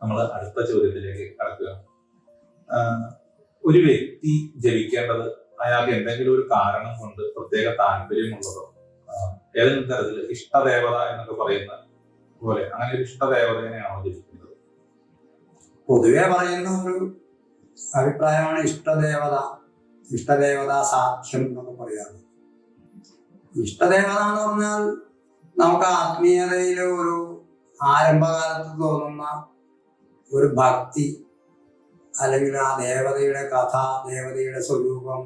നമ്മൾ അടുത്ത ചോദ്യത്തിലേക്ക് കടക്കുക. ഒരു വ്യക്തി ജപിക്കേണ്ടത് അയാൾക്ക് എന്തെങ്കിലും ഒരു കാരണം കൊണ്ട് പ്രത്യേക താല്പര്യമുള്ളതോ ഏതെങ്കിലും തരത്തിൽ ഇഷ്ടദേവത എന്നൊക്കെ പറയുന്ന പോലെ അങ്ങനെ ഒരു ഇഷ്ടദേവതനെയാണോ ജപിക്കുന്നത്? പൊതുവെ പറയുന്ന ഒരു അഭിപ്രായമാണ് ഇഷ്ടദേവത സാഖ്യം എന്നൊക്കെ പറയാറ്. ഇഷ്ടദേവത എന്ന് പറഞ്ഞാൽ നമുക്ക് ആത്മീയതയിലെ ഒരു ആരംഭകാലത്ത് തോന്നുന്ന ഒരു ഭക്തി, അല്ലെങ്കിൽ ആ ദേവതയുടെ കഥ, ദേവതയുടെ സ്വരൂപം,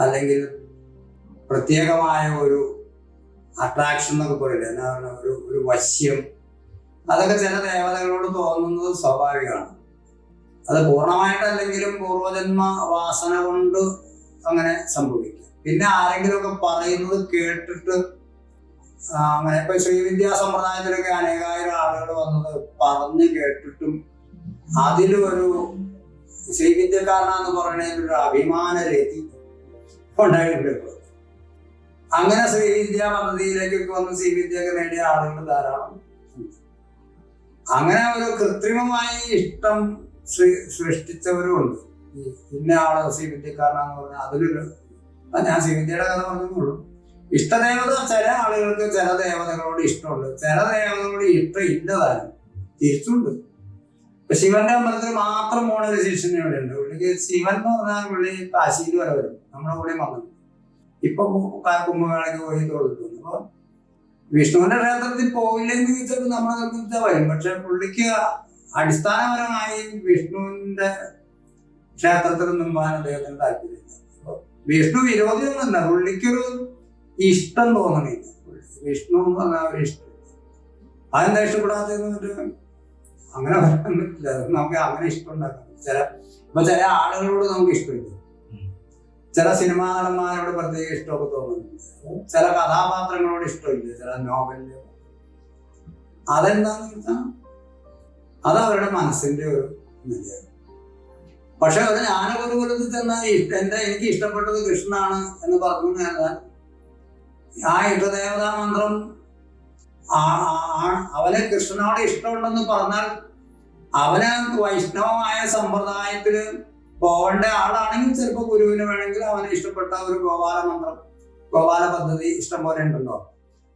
അല്ലെങ്കിൽ പ്രത്യേകമായ ഒരു അട്രാക്ഷൻ എന്നൊക്കെ പറയില്ല, എന്താ പറയുക, ഒരു വശ്യം, അതൊക്കെ ചില ദേവതകളോട് തോന്നുന്നത് സ്വാഭാവികമാണ്. അത് പൂർണ്ണമായിട്ടല്ലെങ്കിലും പൂർവജന്മ വാസന കൊണ്ട് അങ്ങനെ സംഭവിക്കും. പിന്നെ ആരെങ്കിലുമൊക്കെ പറയുന്നത് കേട്ടിട്ട് അങ്ങനെ ഇപ്പൊ ശ്രീവിദ്യാ സമ്പ്രദായത്തിലൊക്കെ അനേകായിരം ആളുകൾ വന്നത് പറഞ്ഞു കേട്ടിട്ടും അതിലൊരു ശ്രീവിദ്യക്കാരനാന്ന് പറയുന്നതിലൊരു അഭിമാന രതി ഉണ്ടായിട്ടുണ്ട്. അങ്ങനെ ശ്രീവിദ്യാ പദ്ധതിയിലേക്കൊക്കെ വന്ന് ശ്രീവിദ്യയൊക്കെ നേടിയ ആളുകൾ ധാരാളം. അങ്ങനെ ഒരു കൃത്രിമമായി ഇഷ്ടം സൃഷ്ടിച്ചവരും ഉണ്ട്. ഇന്ന ആള് ശ്രീവിദ്യക്കാരനാന്ന് പറഞ്ഞാൽ അതിലൊരു, ഞാൻ ശ്രീവിദ്യയുടെ കഥ പറഞ്ഞുള്ളൂ. ഇഷ്ടദേവത ചില ആളുകൾക്ക് ചില ദേവതകളോട് ഇഷ്ടമുണ്ട്, ചില ദേവതകളോട് ഇഷ്ടം ഇല്ലതാനും തിരിച്ചുണ്ട്. ഇപ്പൊ ശിവന്റെ അമ്പലത്തിൽ മാത്രം പോണ ഒരു ശിഷ്യൻ ഇവിടെ ഉണ്ട്. പുള്ളിക്ക് ശിവൻ എന്ന് പറഞ്ഞാൽ പുള്ളി കാശിയിൽ വരെ വരും, നമ്മുടെ കൂടെ വന്നു. ഇപ്പൊ കുംഭമേളയ്ക്ക് പോയി തൊഴുത്തുന്നു. അപ്പൊ വിഷ്ണുവിന്റെ ക്ഷേത്രത്തിൽ പോയില്ലെങ്കിൽ ചോദിച്ചാൽ നമ്മളെ വരും. പക്ഷെ പുള്ളിക്ക് അടിസ്ഥാനപരമായി വിഷ്ണുവിന്റെ ക്ഷേത്രത്തിൽ നിൽക്കാൻ അദ്ദേഹത്തിന് താല്പര്യമില്ല. അപ്പൊ വിഷ്ണു വിരോധിയൊന്നുമില്ല, പുള്ളിക്കൊരു ഇഷ്ടം തോന്നണില്ല. വിഷ്ണു എന്ന് പറഞ്ഞാൽ ഒരു ഇഷ്ടം. അതെന്താ ഇഷ്ടപ്പെടാത്തതെന്ന് പറഞ്ഞാൽ അങ്ങനെ പറയാൻ പറ്റില്ല. നമുക്ക് അങ്ങനെ ഇഷ്ടം ഉണ്ടാക്കാം. ചില ആളുകളോട് നമുക്ക് ഇഷ്ടമില്ല, ചില സിനിമാ നടന്മാരോട് പ്രത്യേക ഇഷ്ടമൊക്കെ തോന്നുന്നുണ്ട്, ചില കഥാപാത്രങ്ങളോട് ഇഷ്ടമില്ല, ചില നോവലില്. അതെന്താന്ന് വെച്ചാൽ അത് അവരുടെ മനസ്സിന്റെ ഒരു നിലയാണ്. പക്ഷെ ഒരു ജ്ഞാനഗുരുകുലത്തിൽ ചെന്നാൽ എനിക്ക് ഇഷ്ടപ്പെട്ടത് കൃഷ്ണനാണ് എന്ന് പറഞ്ഞു കഴിഞ്ഞാൽ ആ ഇഷ്ടദേവതാ മന്ത്രം അവന് കൃഷ്ണനോട് ഇഷ്ടമുണ്ടെന്ന് പറഞ്ഞാൽ അവന് വൈഷ്ണവമായ സമ്പ്രദായത്തില് പോവേണ്ട ആളാണെങ്കിൽ ചിലപ്പോൾ ഗുരുവിന് വേണമെങ്കിൽ അവന് ഇഷ്ടപ്പെട്ട ഒരു ഗോപാല പദ്ധതി ഇഷ്ടം പോലെ ഉണ്ടല്ലോ.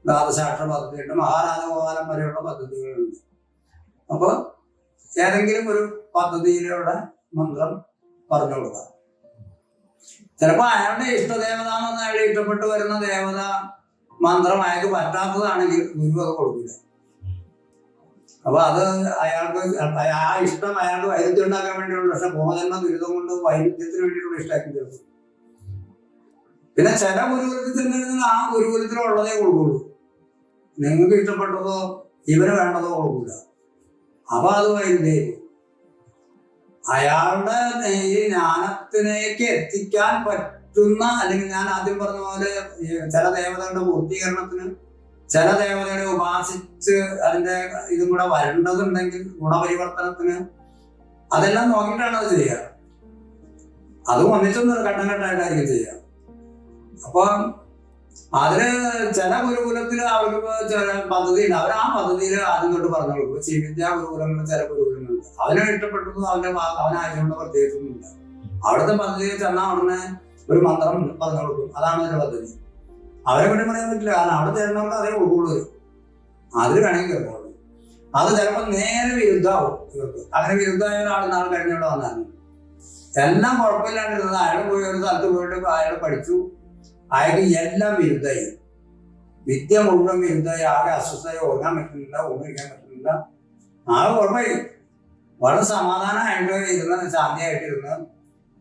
ദ്വാദശാക്ഷര പദ്ധതിയുണ്ട്, മഹാരാജഗോപാലം വരെയുള്ള പദ്ധതികളുണ്ട്. അപ്പൊ ഏതെങ്കിലും ഒരു പദ്ധതിയിലൂടെ മന്ത്രം പറഞ്ഞു കൊടുക്കാം. ചിലപ്പോൾ അയാളുടെ ഇഷ്ടദേവത എന്ന് പറഞ്ഞാൽ അയാൾ ഇഷ്ടപ്പെട്ടു വരുന്ന ദേവത മന്ത്രം അയാൾക്ക് പറ്റാത്തതാണെങ്കിൽ ഗുരു അത് കൊടുക്കില്ല. അപ്പൊ അത് അയാൾക്ക് ആ ഇഷ്ടം അയാൾക്ക് വൈരുദ്ധ്യം ഉണ്ടാക്കാൻ വേണ്ടിയുള്ള, പക്ഷെ ബോധജന്മ ദുരിതം കൊണ്ട് വൈരുദ്ധ്യത്തിന് വേണ്ടിയിട്ടുള്ള ഇഷ്ടമാക്കി തീർക്കും. പിന്നെ ചില ഗുരുകുലത്തിൽ ചെന്നിരുന്നാൽ ആ ഗുരുകുലത്തിലുള്ളതേ കൊടുക്കുള്ളൂ, നിങ്ങൾക്ക് ഇഷ്ടപ്പെട്ടതോ ഇവന് വേണ്ടതോ കൊടുക്കില്ല. അപ്പൊ അത് വൈരുദ്ധ്യം. അയാളുടെ ഈ ജ്ഞാനത്തിലേക്ക് എത്തിക്കാൻ പറ്റുന്ന, അല്ലെങ്കിൽ ഞാൻ ആദ്യം പറഞ്ഞ പോലെ ചില ദേവതകളുടെ പൂർത്തീകരണത്തിന് ചില ദേവതകളെ ഉപാസിച്ച് അതിന്റെ ഇതും കൂടെ വരേണ്ടതുണ്ടെങ്കിൽ ഗുണപരിവർത്തനത്തിന് അതെല്ലാം നോക്കിയിട്ടാണ് അത് ചെയ്യുക. അതും ഒന്നിച്ചൊന്നും ഘട്ടം ഘട്ടമായിട്ടായിരിക്കും ചെയ്യുക. അപ്പൊ അതില് ചില ഗുരുകുലത്തിൽ അവർക്ക് ചില പദ്ധതിയുണ്ട്, അവർ ആ പദ്ധതിയിൽ ആദ്യം തൊട്ട് പറഞ്ഞു കൊടുക്കും. ശ്രീവിദ്യാ ഗുരുകുലങ്ങളിൽ ചില ഗുരുകുലങ്ങളുണ്ട്, അവനെ ഇഷ്ടപ്പെട്ടതും അവനായതുകൊണ്ട് പ്രത്യേകിച്ചൊന്നുമില്ല. അവിടുത്തെ പദ്ധതിയിൽ ചെന്നാൽ ഉടനെ ഒരു മന്ത്രം പറഞ്ഞു കൊടുക്കും, അതാണ് അതിന്റെ പദ്ധതി. അവരെ പറ്റി പറയാൻ പറ്റില്ല, കാരണം അവിടെ ചേർന്നവർക്ക് അതേ കൊടുക്കുള്ളൂ, അതിൽ വേണമെങ്കിൽ കേൾക്കുള്ളൂ. അത് ചിലപ്പോൾ നേരെ വിരുദ്ധമാവും ഇവർക്ക്. അങ്ങനെ വിരുദ്ധമായ ഒരാൾ നാളെ കഴിഞ്ഞവിടെ വന്നായിരുന്നു, എല്ലാം കുഴപ്പമില്ലാണ്ടിരുന്നത്. അയാൾ പോയി ഒരു സ്ഥലത്ത് പോയിട്ട് അയാൾ പഠിച്ചു, അയാൾക്ക് എല്ലാം വിരുദ്ധമായി, വിദ്യ മുഴുവൻ വിരുദ്ധമായി, ആകെ അസ്വസ്ഥമായി, ഉറങ്ങാൻ പറ്റുന്നില്ല, ഉപയോഗിക്കാൻ പറ്റുന്നില്ല, ആകെ കുഴപ്പമായി. വളരെ സമാധാനമായിട്ട് ഇരുന്ന് ശാന്തിയായിട്ടിരുന്ന്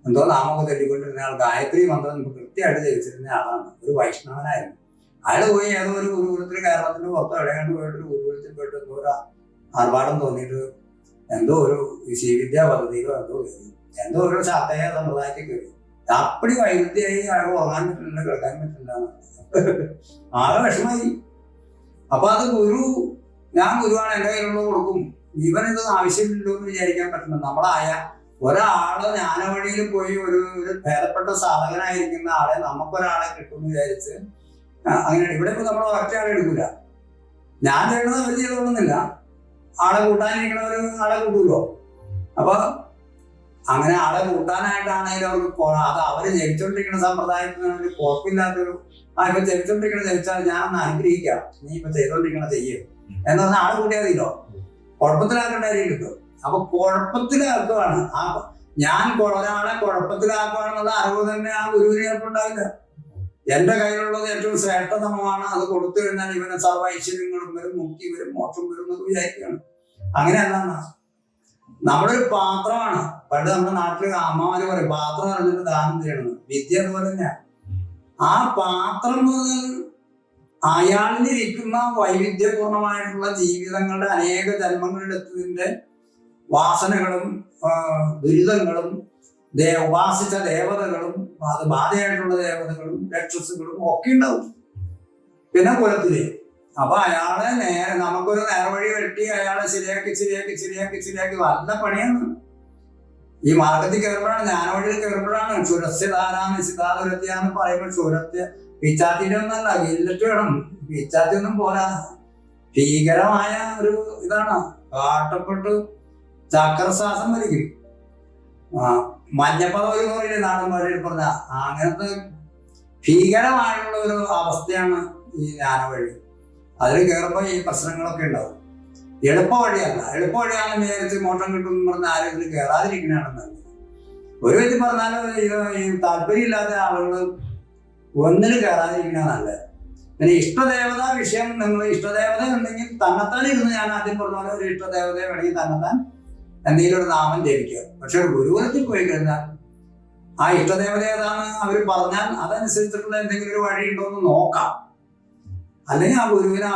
എന്തോ നാമൊക്കെ തെറ്റിക്കൊണ്ടിരുന്ന ആൾ, ഗായത്രി മന്ത്രം കൃത്യമായിട്ട് ജയിച്ചിരുന്ന ആളാണ്, ഒരു വൈഷ്ണവനായിരുന്നു. അയാൾ പോയി ഏതോ ഒരു ഗുരുകുലത്തിൽ കേരളത്തിന്റെ പുറത്ത് എവിടെയാണ്ട് പോയിട്ട് ഒരു ഗുരുകുലത്തിൽ പോയിട്ട് എന്തോ ഒരു ആർഭാടം തോന്നിയിട്ട് എന്തോ ഒരു ശ്രീവിദ്യാ പദ്ധതിയിലോ എന്തോ ഒരു ശാസ്ത്രീയ സമ്പ്രദായത്തിൽ കയറി. അപ്പടി വൈരുദ്ധ്യമായി അയാൾ ഉറങ്ങാൻ പറ്റുന്നില്ല, കേൾക്കാൻ പറ്റില്ല, ആകെ വിഷമായി. അപ്പൊ അത് ഞാൻ ഗുരുവാണ്, എന്റെ കയ്യിലുള്ള കൊടുക്കും, ഇവനിത് ആവശ്യമില്ലല്ലോ എന്ന് വിചാരിക്കാൻ പറ്റുന്നു. നമ്മളായ ഒരാള് ജ്ഞാനവഴിയിൽ പോയി ഒരു ഭേദപ്പെട്ട സാധകനായിരിക്കുന്ന ആളെ നമുക്കൊരാളെ കിട്ടുമെന്ന് വിചാരിച്ച് അങ്ങനെയാണ്. ഇവിടെ ഇപ്പൊ നമ്മൾ ഒറ്റ ആളെ എടുക്കില്ല, ഞാൻ ചെയ്യണത് അവർ ചെയ്തോളുന്നില്ല, ആളെ കൂട്ടാനിരിക്കണവര് ആളെ കൂട്ടൂലോ. അപ്പൊ അങ്ങനെ ആളെ കൂട്ടാനായിട്ടാണെങ്കിലും അവർക്ക് അത് അവര് ജനിച്ചോണ്ടിരിക്കുന്ന സമ്പ്രദായത്തിന് ഒരു കുഴപ്പമില്ലാത്തൊരു ഇപ്പൊ ജനിച്ചോണ്ടിരിക്കണ ജനിച്ചാൽ ഞാനൊന്ന് അനുഗ്രഹിക്കാം, നീ ഇപ്പൊ ചെയ്തോണ്ടിരിക്കണ ചെയ്യും എന്ന് പറഞ്ഞാൽ ആളെ കൂട്ടിയാതില്ലോ, കുഴപ്പത്തിലാക്കേണ്ടതായിരിക്കും. അപ്പൊ കുഴപ്പത്തിലാക്കുകയാണ് ഞാൻ ഒരാളെ കുഴപ്പത്തിലാക്കുകയാണെന്നുള്ള അറിവ് തന്നെ ആ ഗുരുവിന് ചിലപ്പോൾ ഉണ്ടാവില്ല. എന്റെ കയ്യിലുള്ളത് ഏറ്റവും ശ്രേഷ്ഠതമമാണ്, അത് കൊടുത്തു കഴിഞ്ഞാൽ ഇവന് സർവ്വ ഐശ്വര്യങ്ങളും വരും, മുക്തി വരും, മോക്ഷം വരും എന്നൊക്കെ വിചാരിക്കുകയാണ്. അങ്ങനെയല്ല, നമ്മളൊരു പാത്രമാണ്. പണ്ട് നമ്മുടെ നാട്ടില് അമ്മമാര് പറയും പാത്രം അറിഞ്ഞിട്ട് ദാനം ചെയ്യണമെന്ന്. വിദ്യ അതുപോലെ തന്നെയാണ്. ആ പാത്രം മുതൽ അയാളിലിരിക്കുന്ന വൈവിധ്യപൂർണമായിട്ടുള്ള ജീവിതങ്ങളുടെ അനേക ജന്മങ്ങളിലെത്തതിന്റെ വാസനകളും ദുരിതങ്ങളും ഉപാസിച്ച ദേവതകളും അത് ബാധയായിട്ടുള്ള ദേവതകളും രക്ഷസുകളും ഒക്കെ ഉണ്ടാവും. പിന്നെ കുലത്തില് അപ്പൊ അയാളെ നമുക്കൊരു നേർവഴി വെട്ടി അയാളെ ശരിയാക്കി നല്ല പണിയാണ്. ഈ മാർഗത്തിൽ കയറുമ്പോഴാണ്, ജ്ഞാനവഴിയിൽ കയറുമ്പോഴാണ് ക്ഷുരസ്യധാരാന്ന് സിദ്ധാതുരത്യാന്ന് പറയുമ്പോൾ ക്ഷുരത്യ പിച്ചാത്തിന്റെ ഒന്നല്ല, ഗില്ലറ്റ് വേണം. പിച്ചാത്തി ഒന്നും പോരാ, ഭീകരമായ ഒരു ഇതാണ്. കാട്ടപ്പെട്ട് ചക്രശ്വാസം വലിക്കും. മഞ്ഞപ്പതോലി പറയില്ലേ നാടൻ ഭാഷയിൽ പറഞ്ഞ, അങ്ങനത്തെ ഭീകരമായിട്ടുള്ള ഒരു അവസ്ഥയാണ് ഈ ജ്ഞാനവഴി. അതിൽ കയറുമ്പോൾ ഈ പ്രശ്നങ്ങളൊക്കെ ഉണ്ടാവും. എളുപ്പ വഴിയല്ല. എളുപ്പ വഴിയാണെന്ന് വിചാരിച്ച് മോട്ടം കിട്ടും എന്ന് പറഞ്ഞ ആരും ഇതിൽ കയറാതിരിക്കണതാണ് നല്ലത്. ഒരു വിധത്തിൽ പറഞ്ഞാലും ഈ താല്പര്യമില്ലാത്ത ആളുകൾ ഒന്നിലും കയറാതിരിക്കണ നല്ലത്. പിന്നെ ഇഷ്ടദേവത വിഷയം, നിങ്ങൾ ഇഷ്ടദേവത ഉണ്ടെങ്കിൽ തന്നെത്താൻ ഇരുന്ന്, ഞാൻ ആദ്യം പറഞ്ഞ പോലെ ഒരു ഇഷ്ടദേവത വേണമെങ്കിൽ തന്നെത്താൻ എന്തെങ്കിലും ഒരു നാമം ജപിക്കുക. പക്ഷെ ഒരു ഗുരുകുലത്തിൽ പോയി കഴിഞ്ഞാൽ ആ ഇഷ്ടദേവത ഏതാണ് അവർ പറഞ്ഞാൽ അതനുസരിച്ചിട്ടുള്ള എന്തെങ്കിലും ഒരു വഴി ഉണ്ടോ എന്ന് നോക്കാം. അല്ലെങ്കിൽ ആ ഗുരുവിനെ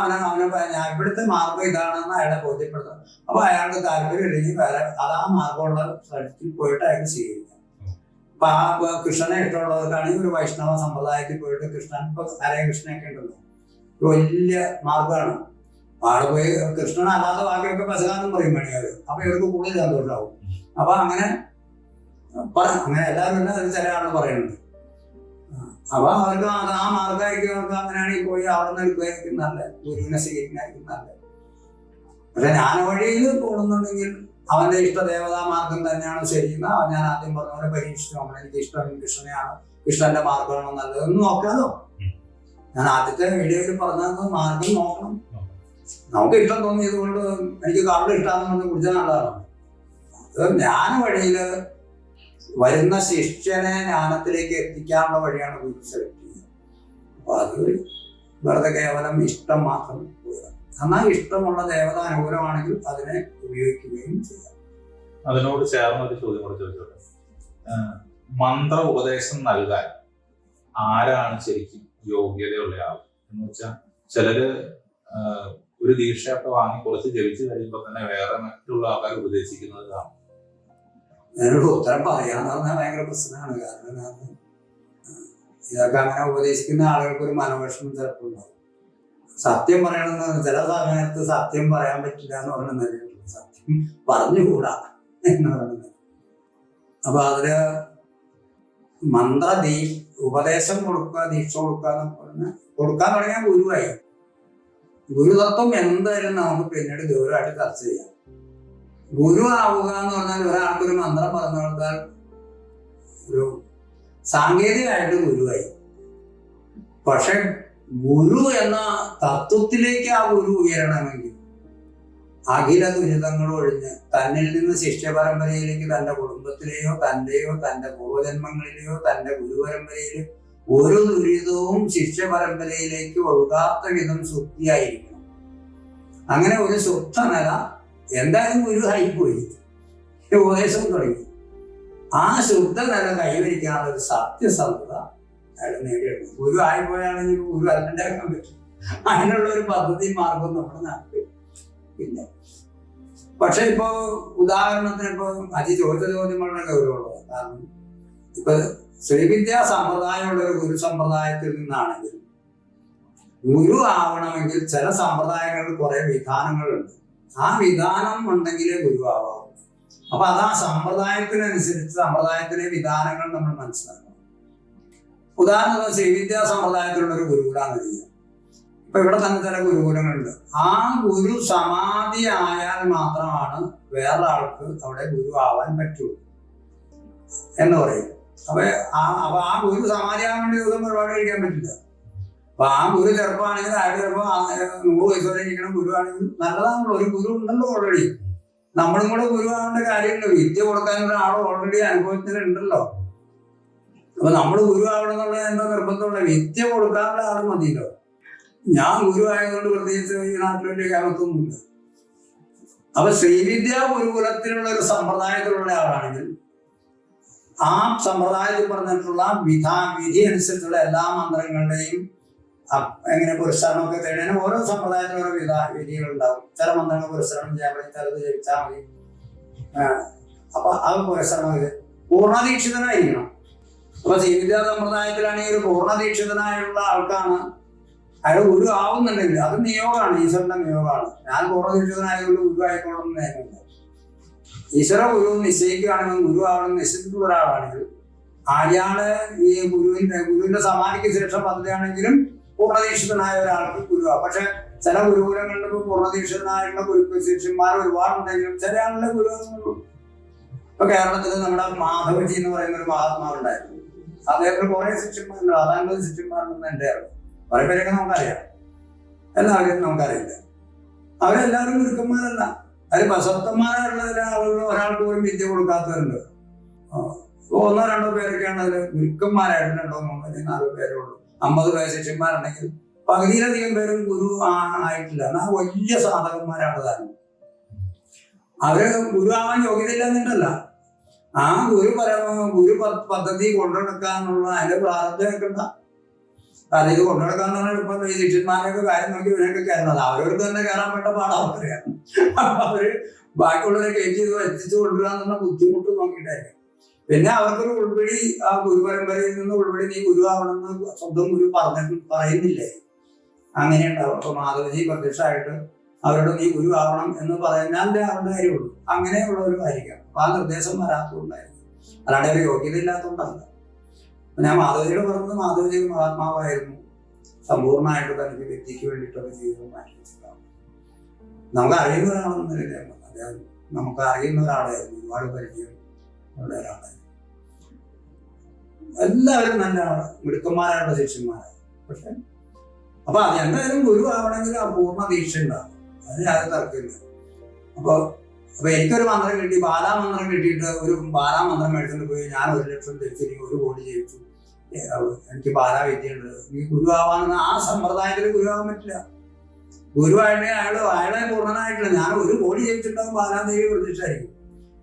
ഞാൻ ഇവിടുത്തെ മാർഗം ഇതാണെന്ന് അയാളെ ബോധ്യപ്പെടുത്തണം. അപ്പൊ അയാൾക്ക് താല്പര്യം ഇല്ലെങ്കിൽ വേറെ ആ മാർഗമുള്ള സ്ഥലത്തിൽ പോയിട്ട് അയാൾക്ക് സ്വീകരിക്കാം. അപ്പൊ ആ കൃഷ്ണനെ ഇഷ്ടമുള്ളവർക്കാണെങ്കിൽ ഒരു വൈഷ്ണവ സമ്പ്രദായത്തിൽ പോയിട്ട് കൃഷ്ണൻ, ഇപ്പൊ ഹരേ കൃഷ്ണയൊക്കെ ഉണ്ടല്ലോ, വലിയ മാർഗമാണ്. ആള് പോയി കൃഷ്ണൻ അല്ലാതെ ബാക്കിയൊക്കെ പശകാലം പറയും മണിയാര്. അപ്പൊ ഇവർക്ക് കൂടുതൽ സന്തോഷമാവും. അപ്പൊ അങ്ങനെ എല്ലാവരും തന്നെ ചില ആള് പറയുന്നുണ്ട്. അപ്പൊ അവർക്ക് ആ മാർഗമായിരിക്കും. അങ്ങനെയാണെങ്കിൽ പോയി അവിടെ നിന്ന് എടുക്കുകയായിരിക്കും നല്ല, ഗുരുവിനെ സ്വീകരിക്കുന്നതായിരിക്കും നല്ല. പക്ഷെ ജ്ഞാനവഴിയിൽ പോകുന്നുണ്ടെങ്കിൽ അവന്റെ ഇഷ്ടദേവതാ മാർഗം തന്നെയാണ് ശരിയെന്ന് ഞാൻ ആദ്യം പറഞ്ഞ പോലെ പരീക്ഷിച്ചു. എനിക്ക് ഇഷ്ടം കൃഷ്ണനെയാണ്, കൃഷ്ണന്റെ മാർഗമാണോ നല്ലതെന്ന് നോക്കാമല്ലോ. ഞാൻ ആദ്യത്തെ വീഡിയോയിൽ പറഞ്ഞത് മാർഗം നോക്കണം. നമുക്ക് ഇഷ്ടം തോന്നിയത് കൊണ്ട് എനിക്ക് കള്ള് ഇഷ്ടമാണെന്ന് പറഞ്ഞ് കുടിച്ചാൽ നല്ലതാണ്. അത് ജ്ഞാനവഴിയില് വരുന്ന ശിഷ്യനെ ജ്ഞാനത്തിലേക്ക് എത്തിക്കാനുള്ള വഴിയാണ് ഗുരു സെലക്ട് ചെയ്യുന്നത്. അപ്പൊ അത് വെറുതെ കേവലം ഇഷ്ടം മാത്രം പോരാ. എന്നാൽ ഇഷ്ടമുള്ള ദേവത അനുകൂലമാണെങ്കിൽ അതിനെ ഉപയോഗിക്കുകയും ചെയ്യാം. അതിനോട് ചേർന്ന ഒരു ചോദ്യം കൂടെ ചോദിച്ചോട്ടെ. മന്ത്ര ഉപദേശം നൽകാൻ ആരാണ് ശരിക്കും യോഗ്യതയുള്ള ആൾ എന്ന് വെച്ചാൽ, ചിലര് ഒരു ദീക്ഷയൊക്കെ വാങ്ങി കുറച്ച് ജപിച്ച് കഴിയുമ്പോൾ തന്നെ വേറെ മറ്റുള്ള ആൾക്കാർ ഉപദേശിക്കുന്നത് കാണും. അതിനോട് ഉത്തരം പറയാന്ന് പറഞ്ഞാൽ ഭയങ്കര പ്രശ്നമാണ്. കാരണം ഇതൊക്കെ അങ്ങനെ ഉപദേശിക്കുന്ന ആളുകൾക്ക് ഒരു മനോവിഷമം ചിലപ്പോൾ ഉണ്ടാവും. സത്യം പറയണമെന്ന് ചില സമയത്ത് സത്യം പറയാൻ പറ്റില്ല എന്ന് പറയുന്നത്, സത്യം പറഞ്ഞുകൂടാ എന്ന് പറയുന്നത്. അപ്പൊ അതില് ഉപദേശം കൊടുക്കുക, ദീക്ഷ കൊടുക്കുക എന്ന് പറഞ്ഞാൽ കൊടുക്കാൻ തുടങ്ങിയാൽ ഗുരുവായി. ഗുരുതത്വം എന്തായാലും നമുക്ക് പിന്നീട് ഗൗരവമായിട്ട് ചർച്ച ചെയ്യാം. ഗുരു ആവുക എന്ന് പറഞ്ഞാൽ ഒരാൾക്കൊരു മന്ത്രം പറഞ്ഞു കൊടുത്താൽ ഒരു സാങ്കേതികമായിട്ട് ഗുരുവായി. പക്ഷെ ഗുരു എന്ന തത്വത്തിലേക്ക് ആ ഗുരു ഉയരണമെങ്കിൽ അഖില ദുരിതങ്ങൾ ഒഴിഞ്ഞ് തന്നിൽ നിന്ന് ശിഷ്യ പരമ്പരയിലേക്ക്, തന്റെ കുടുംബത്തിലെയോ തന്റെയോ തന്റെ പൂർവജന്മങ്ങളിലെയോ തന്റെ ഗുരുപരമ്പരയിലോ ഒരു ദുരിതവും ശിഷ്യ പരമ്പരയിലേക്ക് ഒഴുകാത്ത വിധം ശുദ്ധിയായിരിക്കണം. അങ്ങനെ ഒരു ശുദ്ധ നില എന്തായാലും ഗുരുവായിപ്പോയി, ഉപദേശം തുടങ്ങി. ആ ശുദ്ധ നില കൈവരിക്കാനുള്ള ഒരു സത്യസന്ധത അയാൾ നേടിയെടുക്കും. ഗുരു ആയിപ്പോയാണെങ്കിൽ ഗുരു അല്ലാണ്ടാക്കാൻ പറ്റും. അതിനുള്ള ഒരു പദ്ധതി മാർഗം നമ്മുടെ നാട്ടിൽ ഇല്ല. പക്ഷെ ഇപ്പൊ ഉദാഹരണത്തിന് ഇപ്പൊ അജി ചോദിച്ച ചോദ്യം വളരെ ഗൗരവമുള്ളത്. കാരണം ഇപ്പൊ ശ്രീവിദ്യാ സമ്പ്രദായമുള്ള ഒരു ഗുരു സമ്പ്രദായത്തിൽ നിന്നാണെങ്കിൽ ഗുരു ആവണമെങ്കിൽ ചില സമ്പ്രദായങ്ങളിൽ കുറെ വിധാനങ്ങളുണ്ട്. ആ വിധാനം ഉണ്ടെങ്കിലേ ഗുരു ആവാം. അപ്പൊ അത് ആ സമ്പ്രദായത്തിനനുസരിച്ച് സമ്പ്രദായത്തിലെ വിധാനങ്ങൾ നമ്മൾ മനസ്സിലാക്കണം. ഉദാഹരണത്തിന് ശ്രീവിദ്യാ സമ്പ്രദായത്തിലുള്ള ഒരു ഗുരുകൂടാന്ന് ചെയ്യാം. ഇപ്പൊ ഇവിടെ തന്നെ ചില ഗുരുകുലങ്ങളുണ്ട്. ആ ഗുരു സമാധി ആയാൽ മാത്രമാണ് വേറൊരാൾക്ക് അവിടെ ഗുരു ആവാൻ പറ്റുള്ളൂ എന്ന് പറയും. അപ്പൊ ആ ഗുരു സമാധി ആവാൻ വേണ്ടി ദിവസം ഒരുപാട് കഴിക്കാൻ പറ്റില്ല. അപ്പൊ ആ ഗുരു ചെറുപ്പമാണെങ്കിൽ അയാൾ ചിലപ്പോൾ 100 വയസ്സ് വരെ ഇരിക്കണം. ഗുരു ആണെങ്കിൽ നല്ലതാണല്ലോ, ഒരു ഗുരു ഉണ്ടല്ലോ ഓൾറെഡി. നമ്മളും കൂടെ ഗുരു ആവേണ്ട കാര്യമില്ല. വിദ്യ കൊടുക്കാനുള്ള ആൾ ഓൾറെഡി അനുഭവത്തിന് ഉണ്ടല്ലോ. അപ്പൊ നമ്മൾ ഗുരു ആവണം എന്നുള്ള എന്താ നിർബന്ധമുള്ള? വിദ്യ കൊടുക്കാനുള്ള ആൾ മതിയല്ലോ. ഞാൻ ഗുരു ആയതുകൊണ്ട് പ്രത്യേകിച്ച് ഈ നാട്ടിൽ വലിയ കാലത്തൊന്നുമില്ല. അപ്പൊ ശ്രീവിദ്യാ ഗുരുകുലത്തിലുള്ള ഒരു സമ്പ്രദായത്തിലുള്ള ആളാണെങ്കിൽ ആ സമ്പ്രദായത്തിൽ പറഞ്ഞിട്ടുള്ള വിധി അനുസരിച്ചുള്ള എല്ലാ മന്ത്രങ്ങളുടെയും എങ്ങനെ പുരസ്കരണമൊക്കെ തേടുന്നതിന് ഓരോ സമ്പ്രദായത്തിലും ഓരോ വിധികളുണ്ടാവും. ചില മന്ത്രങ്ങൾ പുരസ്കരണം ചെയ്യാൻ പറ്റും, ചിലത് ജപിച്ചാൽ മതി. അപ്പൊ അത് പുരസ്കരണം പൂർണ്ണദീക്ഷിതനായിരിക്കണം. അപ്പൊ ശ്രീവിദ്യാ സമ്പ്രദായത്തിലാണെങ്കിൽ ഒരു പൂർണ്ണദീക്ഷിതനായുള്ള ആൾക്കാണ് അയാൾ ഗുരു ആവുന്നുണ്ടെങ്കിൽ അത് നിയോഗമാണ്, ഈശ്വരന്റെ നിയോഗമാണ്. ഞാൻ പൂർണ്ണദീക്ഷിതനായതുകൊണ്ട് ഗുരു ആയിക്കോളും നിയമമില്ല. ഈശ്വര ഗുരു നിശ്ചയിക്കുകയാണെങ്കിൽ ഗുരു ആവണമെന്ന് നിശ്ചയിച്ചിട്ടുള്ള ഒരാളാണെങ്കിൽ അയാള് ഈ ഗുരുവിന്റെ സമാധിക്ക് ശേഷം പദ്ധതിയാണെങ്കിലും പൂർണ്ണദീക്ഷിതനായ ഒരാൾക്ക് ഗുരുവാണ്. പക്ഷെ ചില ഗുരുകുലങ്ങളിൽ പൂർണ്ണദീക്ഷിതനായുള്ള ഗുരു ശിഷ്യന്മാർ ഒരുപാടുണ്ടെങ്കിലും ചില ആളുടെ ഗുരുവാകുന്നുള്ളൂ. ഇപ്പൊ കേരളത്തിൽ നമ്മുടെ മാധവജി എന്ന് പറയുന്ന ഒരു മഹാത്മാവുണ്ടായിരുന്നു. അദ്ദേഹത്തിന് കുറെ ശിഷ്യന്മാരുണ്ട്, 50 ശിഷ്യന്മാരുണ്ടെന്ന് എൻ്റെ അറിവ്. കുറെ പേരൊക്കെ നമുക്കറിയാം, എല്ലാവരെയും നമുക്കറിയില്ല. അവരെല്ലാവരും ഗുരുക്കന്മാരല്ല. അതിൽ പ്രശസ്തന്മാരായിട്ടുള്ള ആളുകൾ ഒരാൾക്ക് പോലും വിദ്യ കൊടുക്കാത്തവരുണ്ട്. 1 2 പേരൊക്കെയാണ് അതിൽ ഗുരുക്കന്മാരായിട്ട് 2 3 അല്ലെങ്കിൽ 4 പേരേ ഉള്ളൂ. 50 പേര് ശിഷ്യന്മാരുണ്ടെങ്കിൽ പകുതിയിലധികം പേരും ഗുരു ആയിട്ടില്ല. എന്നാൽ വലിയ സാധകന്മാരാണ് താനും. അവര് ഗുരു ആവാൻ യോഗ്യതയില്ല എന്നിട്ടല്ല, ആ ഗുരു പദ്ധതി കൊണ്ടുനടക്കാനുള്ള അതിന്റെ പ്രാരബ്ധം വെക്കണ്ട. കാരണം ഇത് കൊണ്ടുനടക്കാന്ന് പറഞ്ഞാൽ ഇപ്പൊ ഈ ശിഷ്യന്മാരൊക്കെ കാര്യം നോക്കി ഇവരൊക്കെ കയറുന്നത് അവരവർക്ക് തന്നെ കയറാൻ വേണ്ട പാടാവർക്കറിയാം. അപ്പൊ അവര് ബാക്കിയുള്ളവരെ കയറ്റി എത്തിച്ചു കൊണ്ടുവരാന്നുള്ള ബുദ്ധിമുട്ട് നോക്കിയിട്ടായിരിക്കും. പിന്നെ അവർക്കൊരു ഉൾവിളി, ആ ഗുരുപരമ്പരയിൽ നിന്ന് ഉൾവിളി നീ ഗുരു ആവണമെന്ന് സ്വന്തം ഗുരു പറയുന്നില്ലേ? അങ്ങനെ ഉണ്ടാവും. അപ്പൊ മാധവജി പ്രത്യക്ഷമായിട്ട് അവരോട് നീ ഗുരു ആവണം എന്ന് പറഞ്ഞാലേ അവരുടെ കാര്യമുള്ളൂ. അങ്ങനെയുള്ളവരുമായിരിക്കാം. അപ്പൊ ആ നിർദ്ദേശം വരാത്തതുകൊണ്ടായിരിക്കും, അല്ലാണ്ട് ഒരു യോഗ്യത ഇല്ലാത്തതുകൊണ്ടല്ല. ഞാൻ മാധവജിയോട് പറഞ്ഞത് മാധവജി മഹാത്മാവായിരുന്നു, സമ്പൂർണ്ണമായിട്ട് തനിക്ക് വ്യക്തിക്ക് വേണ്ടിയിട്ടൊക്കെ ജീവിതം മാറ്റി വെച്ചിട്ടാണ്. നമുക്ക് അറിയുന്ന ഒരാളെന്നല്ല അദ്ദേഹം, നമുക്ക് അറിയുന്ന ഒരാളായിരുന്നു, ഒരുപാട് പരിചയം ഉള്ള ഒരാളായിരുന്നു. എല്ലാവരും നല്ല മിടുക്കന്മാരായുള്ള ശിഷ്യന്മാരാണ്. പക്ഷെ അപ്പൊ അത് എന്തായാലും ഗുരു ആവണമെങ്കിൽ ആ പൂർണ്ണ ദീക്ഷ ഉണ്ടാകും, അതിന് യാതൊരു തർക്കമില്ല. അപ്പൊ എനിക്കൊരു മന്ത്രം കിട്ടി, ബാലാമന്ത്രം കിട്ടിയിട്ട് ഒരു ബാലാമന്ത്രം മേടിച്ചിട്ട് പോയി ഞാൻ 1 ലക്ഷം ജയിച്ചു, 1 കോടി ജയിച്ചു, എനിക്ക് ബാലാവിദ്യയുണ്ട്, ഈ ഗുരു ആവാന്ന് ആ സമ്പ്രദായത്തിൽ ഗുരു ആവാൻ പറ്റില്ല. ഗുരുവായിട്ട് അയാളെ പൂർണ്ണനായിട്ടില്ല. ഞാൻ 1 കോടി ജയിച്ചിട്ടുണ്ടാകും, ബാലാദേവി പ്രതിഷ്ഠായിരിക്കും.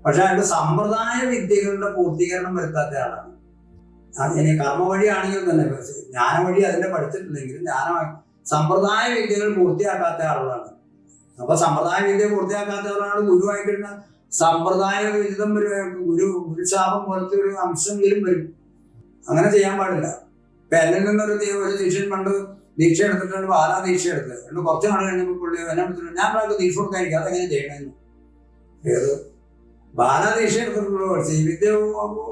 പക്ഷെ അയാളുടെ സമ്പ്രദായ വിദ്യകളുടെ പൂർത്തീകരണം വരുത്താത്ത ആളാണ്. ഇനി കർമ്മ വഴിയാണെങ്കിൽ തന്നെ, ജ്ഞാന വഴി അതിന്റെ പഠിച്ചിട്ടില്ലെങ്കിലും സമ്പ്രദായ വിദ്യകൾ പൂർത്തിയാക്കാത്ത ആളുകളാണ്. അപ്പൊ സമ്പ്രദായ വിദ്യ പൂർത്തിയാക്കാത്ത ഒരാൾ ഗുരുവായി കഴിഞ്ഞാൽ സമ്പ്രദായ വിദിതം ഗുരുശാപം പോലത്തെ ഒരു അംശമെങ്കിലും വരും. അങ്ങനെ ചെയ്യാൻ പാടില്ല. ഇപ്പൊ എന്നിൽ നിന്നൊരു ശിഷ്യൻ പണ്ട് ദീക്ഷ എടുത്തിട്ട് ബാലാ ദീക്ഷ എടുത്ത് കുറച്ച് നാൾ കഴിഞ്ഞപ്പോൾ പുള്ളി എന്നെ എടുത്തിട്ട് ഞാൻ പ്രാവശ്യം ദീക്ഷ കൊടുക്കാതിരിക്കും, അതെങ്ങനെ ചെയ്യണമെന്ന്. ഏത് ബാലാ ദീക്ഷ എടുത്തിട്ടുള്ളൂ, വിദ്യ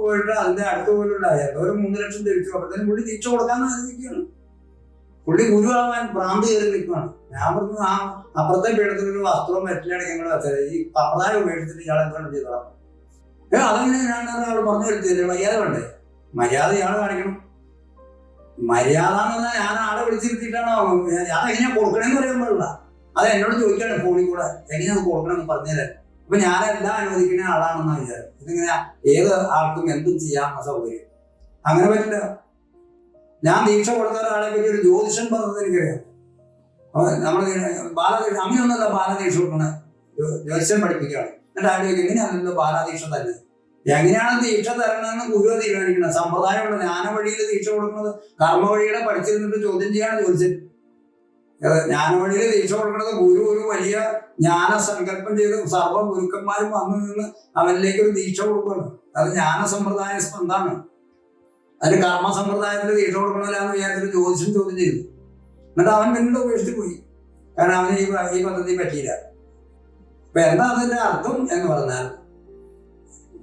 പോയിട്ട് അതിന്റെ അടുത്ത് പോലും ഉണ്ടായിരുന്നു. ഒരു 3 ലക്ഷം തിരിച്ചു. അപ്പോഴത്തേനും പുള്ളി ദീക്ഷ കൊടുക്കാന്ന് ആലോചിക്കുകയാണ്. പുള്ളി ഗുരു ആവാൻ ഭ്രാന്തി കയറി നിൽക്കുകയാണ്. ഞാൻ പറഞ്ഞു ആ അപ്പുറത്തെ പീഠത്തിലൊരു വസ്ത്രവും വെറ്റിലാണ് ഞങ്ങൾ വെച്ചത്, ഈ സമ്പ്രദായം ഉപേക്ഷിച്ചിട്ട് ഇയാൾ എന്താണ് ചെയ്തോളാം. അതങ്ങനെ ഞാൻ ഒരാൾ പറഞ്ഞു വരുത്തില്ലേ, മര്യാദ വേണ്ടേ? മര്യാദ ഇയാൾ കാണിക്കണം. മര്യാദ എന്ന് പറഞ്ഞാൽ ഞാൻ ആളെ വിളിച്ചിരുത്തിയിട്ടാണോ, അതെങ്ങനെയാ കൊടുക്കണമെന്ന് പറയാൻ പാടില്ല. അത് എന്നോട് ചോദിക്കാണ് ഫോണിൽ കൂടെ, എങ്ങനെയാ കൊടുക്കണമെന്ന് പറഞ്ഞുതരാൻ. അപ്പൊ ഞാനെല്ലാം അനുവദിക്കുന്ന ആളാണെന്നാ വിചാരം. ഇതിങ്ങനെ ഏത് ആൾക്കും എന്തും ചെയ്യാവുന്ന സൗകര്യം. അങ്ങനെ പറ്റില്ല. ഞാൻ ദീക്ഷ കൊടുത്ത ഒരാളെ പറ്റി ഒരു ജ്യോതിഷൻ പറഞ്ഞത് എനിക്കറിയാം. നമ്മൾ ബാലദീക്ഷ അങ്ങനെയൊന്നല്ല, ബാലദീക്ഷ കൊടുക്കണ ജ്യോതിഷം പഠിപ്പിക്കുകയാണ്. എന്നിട്ട് ആലോചിക്കും ഇങ്ങനെയല്ലല്ലോ ബാലദീക്ഷ തന്നെ. എങ്ങനെയാണ് ദീക്ഷ തരണമെന്ന് ഗുരു തീരുമാനിക്കുന്നത്. സമ്പ്രദായമുള്ള ജ്ഞാന വഴിയിൽ ദീക്ഷ കൊടുക്കുന്നത് കർമ്മ വഴിയുടെ പഠിച്ചിരുന്നിട്ട് ചോദ്യം ചെയ്യാണ് ജ്യോതിഷൻ. ജ്ഞാന വഴിയിൽ ദീക്ഷ കൊടുക്കുന്നത് ഗുരു ഒരു വലിയ ജ്ഞാന സങ്കല്പം ചെയ്ത് സർവ്വ ഗുരുക്കന്മാരും വന്നു നിന്ന് അവനിലേക്ക് ഒരു ദീക്ഷ കൊടുക്കുകയാണ്. അത് ജ്ഞാന സമ്പ്രദായ സ്പന്ദാണ്. അതിന് കർമ്മ സമ്പ്രദായത്തിൽ ദീക്ഷ കൊടുക്കണമെന്ന് വിചാരിച്ചിട്ട് ജ്യോതിഷം ചോദ്യം ചെയ്തു. എന്നിട്ട് അവൻ പിന്നീട് ഉപേക്ഷിച്ച് പോയി. കാരണം അവന് ഈ പദ്ധതി പറ്റിയില്ല. അപ്പൊ എന്താ അതിന്റെ അർത്ഥം എന്ന് പറഞ്ഞാൽ,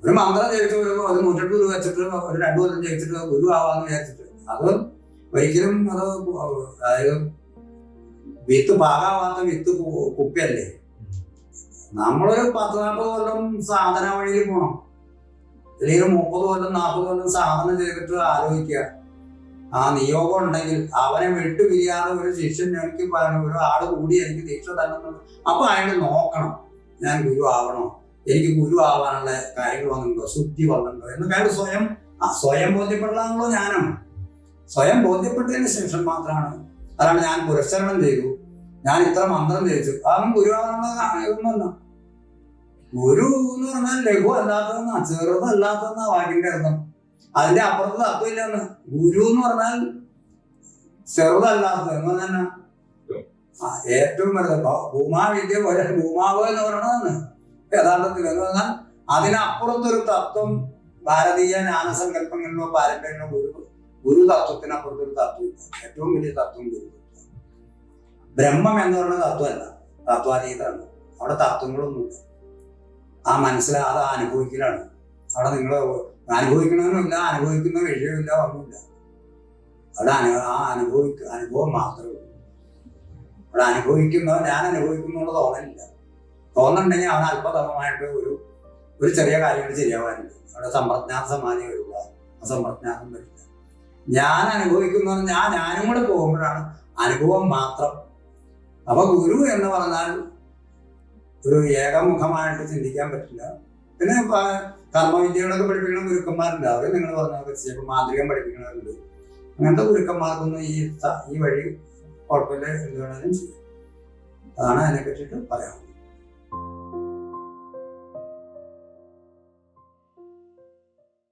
ഒരു മന്ത്രം ജയിച്ചു വരുമ്പോൾ ഒരു 108 രൂപ വെച്ചിട്ട് ഒരു 2 കൊല്ലം ജയിച്ചിട്ട് ഗുരു ആവാന്ന് വിചാരിച്ചിട്ട് അത് ഒരിക്കലും അത് അതായത് വിത്ത് പാകാവാത്ത വിത്ത് കുപ്പിയല്ലേ. നമ്മളൊരു 10-40 കൊല്ലം സാധന വഴിയിൽ പോകണം, അല്ലെങ്കിൽ 30 കൊല്ലം 40 കൊല്ലം സാധന ചെയ്തിട്ട് ആലോചിക്കുക. ആ നിയോഗം ഉണ്ടെങ്കിൽ അവനെ വിട്ടു പിരിയാതെ ഒരു ശിഷ്യൻ എനിക്ക് പറഞ്ഞു, ഒരു ആള് കൂടി എനിക്ക് ദീക്ഷ തരുന്നുണ്ട്. അപ്പൊ അയാൾ നോക്കണം, ഞാൻ ഗുരു ആവണോ, എനിക്ക് ഗുരു ആവാനുള്ള കാര്യങ്ങൾ വന്നിട്ടുണ്ടോ, ശുദ്ധി വന്നിട്ടുണ്ടോ എന്നൊക്കെ അയാൾ സ്വയം ബോധ്യപ്പെടാനുള്ള ജ്ഞാനമാണ്. സ്വയം ബോധ്യപ്പെട്ടതിന് ശേഷം മാത്രമാണ്. അതാണ് ഞാൻ പുരസ്കരണം ചെയ്തു, ഞാൻ ഇത്ര മന്ത്രം ജയിച്ചു, അതൊന്നും ഗുരു ആവാനുള്ള ഒന്നല്ല. ഗുരു എന്ന് പറഞ്ഞാൽ ലഘു അല്ലാത്തതെന്നാ, ചെറുതല്ലാത്തതെന്നാ വാക്കിന്റെ അർത്ഥം. അതിന്റെ അപ്പുറത്ത് തത്വമില്ലെന്ന്. ഗുരു എന്ന് പറഞ്ഞാൽ ചെറുതല്ലാത്തത് എന്ന് പറഞ്ഞാൽ ഏറ്റവും വലുത്. ഭൂമാവിദ്യ പോലെ ഭൂമാവ് എന്ന് പറയണമെന്ന് യഥാർത്ഥത്തിൽ എന്ന് പറഞ്ഞാൽ അതിനപ്പുറത്തൊരു തത്വം ഭാരതീയ ജ്ഞാനസങ്കല്പങ്ങളിലോ പാരമ്പര്യങ്ങളിലോ ഗുരു തത്വത്തിനപ്പുറത്തൊരു തത്വമില്ല. ഏറ്റവും വലിയ തത്വം ഗുരു തത്വം. ബ്രഹ്മം എന്ന് പറയുന്ന തത്വമല്ല, തത്വാതീതമാണ്. അവിടെ തത്വങ്ങളൊന്നുമില്ല. ആ മനസ്സിലാതെ അനുഭവിക്കലാണ്. അവിടെ നിങ്ങൾ അനുഭവിക്കണമെന്നില്ല, അനുഭവിക്കുന്ന വിഷയമില്ല, ഒന്നുമില്ല. അവിടെ അനുഭവം മാത്രമേ ഉള്ളൂ. അവിടെ ഞാൻ അനുഭവിക്കുന്നുള്ള തോന്നലില്ല. തോന്നുന്നുണ്ടെങ്കിൽ അവൻ അല്പതമമായിട്ട് ഒരു ചെറിയ കാര്യങ്ങൾ ശരിയാവാനുണ്ട്. അവിടെ സമ്പ്രജ്ഞാത സമാധി വരില്ല, അസമ്പ്രജ്ഞാതം വരില്ല. ഞാൻ അനുഭവിക്കുന്ന ഞാനും കൂടെ പോകുമ്പോഴാണ് അനുഭവം മാത്രം. അപ്പൊ ഗുരു എന്ന് പറഞ്ഞാൽ ഒരു ഏകമുഖമായിട്ട് ചിന്തിക്കാൻ പറ്റില്ല. പിന്നെ കർമ്മവിദ്യകളൊക്കെ പഠിപ്പിക്കുന്ന ഗുരുക്കന്മാരുണ്ട്. അവർ നിങ്ങൾ പറഞ്ഞ ചിലപ്പോൾ മാന്ത്രികം പഠിപ്പിക്കുന്നവരുണ്ട്. അങ്ങനത്തെ ഗുരുക്കന്മാർക്കൊന്നും ഈ വഴി കുഴപ്പമില്ല, എന്ത് വേണമെങ്കിലും ചെയ്യും. അതാണ് അതിനെ പറ്റിയിട്ട് പറയാം.